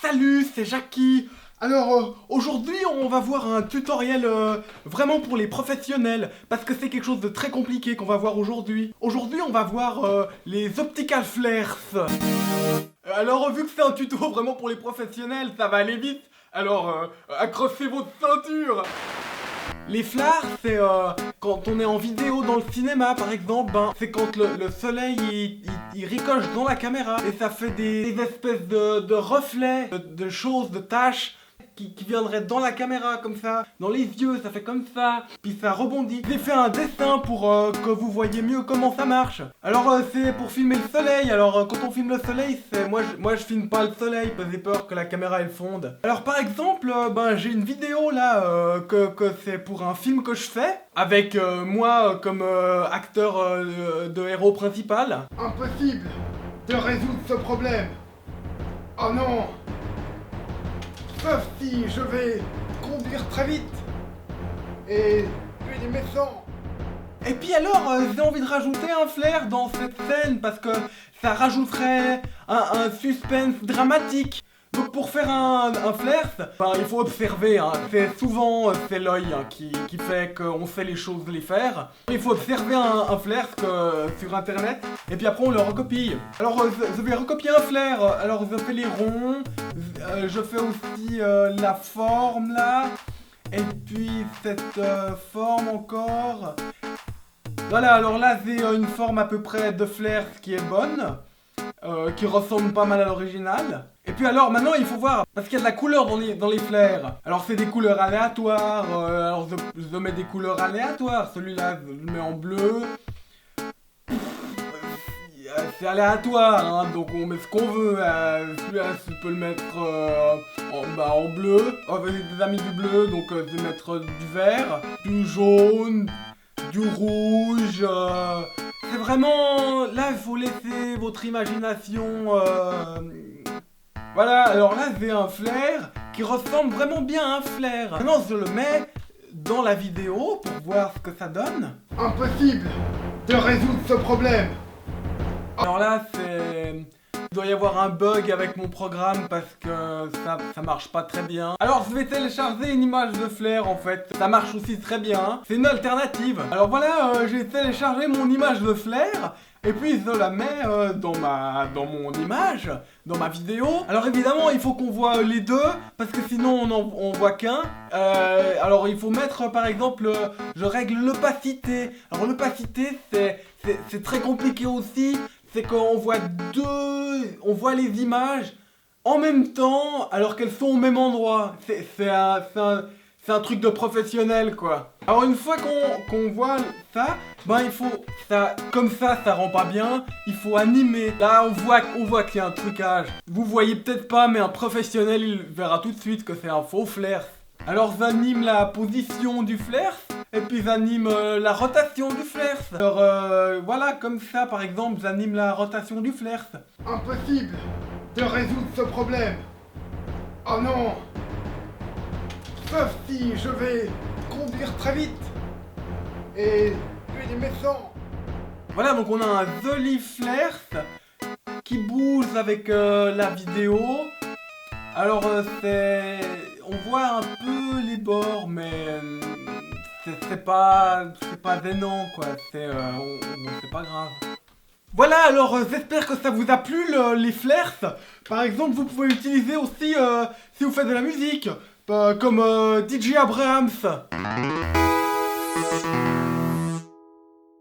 Salut, c'est Jackie. Alors aujourd'hui on va voir un tutoriel vraiment pour les professionnels parce que c'est quelque chose de très compliqué qu'on va voir aujourd'hui. Aujourd'hui on va voir les optical flares. Alors vu que c'est un tuto vraiment pour les professionnels, ça va aller vite. Alors accrochez votre ceinture. Les flares, c'est quand on est en vidéo dans le cinéma par exemple, c'est quand le soleil il ricoche dans la caméra et ça fait des espèces de reflets, de choses, de taches qui viendraient dans la caméra comme ça, dans les yeux, ça fait comme ça, puis ça rebondit. J'ai fait un dessin pour que vous voyez mieux comment ça marche. Alors c'est pour filmer le soleil, alors quand on filme le soleil, c'est moi je filme pas le soleil, parce que j'ai peur que la caméra elle fonde. Alors par exemple, j'ai une vidéo là, que c'est pour un film que je fais, avec moi comme acteur de héros principal. Impossible de résoudre ce problème. Oh non! Sauf si je vais conduire très vite et tuer des méchants. Et puis alors, j'ai envie de rajouter un flair dans cette scène parce que ça rajouterait un suspense dramatique. Donc pour faire un flair, il faut observer, c'est souvent c'est l'œil qui fait qu'on sait les choses les faire. Il faut observer un flair sur internet et puis après on le recopie. Alors je vais recopier un flair, alors je fais les ronds, je fais aussi la forme là, et puis cette forme encore. Voilà, alors là j'ai une forme à peu près de flair qui est bonne. Qui ressemble pas mal à l'original. Et puis alors maintenant il faut voir, parce qu'il y a de la couleur dans les flares. Alors c'est des couleurs aléatoires, alors je mets des couleurs aléatoires. Celui-là je le mets en bleu. C'est aléatoire, donc on met ce qu'on veut. Celui-là je peux le mettre en bleu. Des amis du bleu, donc je vais mettre du vert, du jaune, du rouge. C'est vraiment... Là, il faut laisser votre imagination... Voilà, alors là, j'ai un flair qui ressemble vraiment bien à un flair. Maintenant, je le mets dans la vidéo pour voir ce que ça donne. Impossible de résoudre ce problème. Alors là, c'est... Il doit y avoir un bug avec mon programme parce que ça marche pas très bien. Alors je vais télécharger une image de flair en fait. Ça marche aussi très bien. C'est une alternative. Alors voilà, j'ai téléchargé mon image de flair. Et puis je la mets dans mon image, dans ma vidéo. Alors évidemment il faut qu'on voit les deux, parce que sinon on voit qu'un. Alors il faut mettre par exemple, je règle l'opacité. Alors l'opacité c'est très compliqué aussi. C'est qu'on voit on voit les images en même temps alors qu'elles sont au même endroit. C'est un truc de professionnel quoi. Alors une fois qu'on voit ça, il faut comme ça rend pas bien. Il faut animer. Là on voit qu'il y a un trucage. Vous voyez peut-être pas, mais un professionnel il verra tout de suite que c'est un faux flair. Alors j'anime la position du flair. Et puis j'anime la rotation du flair. Alors voilà, comme ça par exemple, j'anime la rotation du flair. Impossible de résoudre ce problème. Oh non! Sauf si je vais conduire très vite et tuer des méchants. Voilà, donc on a un joli flair qui bouge avec la vidéo. Alors on voit un peu les bords, mais c'est pas gênant quoi, c'est pas grave. Voilà, alors j'espère que ça vous a plu les flares. Par exemple, vous pouvez utiliser aussi si vous faites de la musique, comme DJ Abrahams.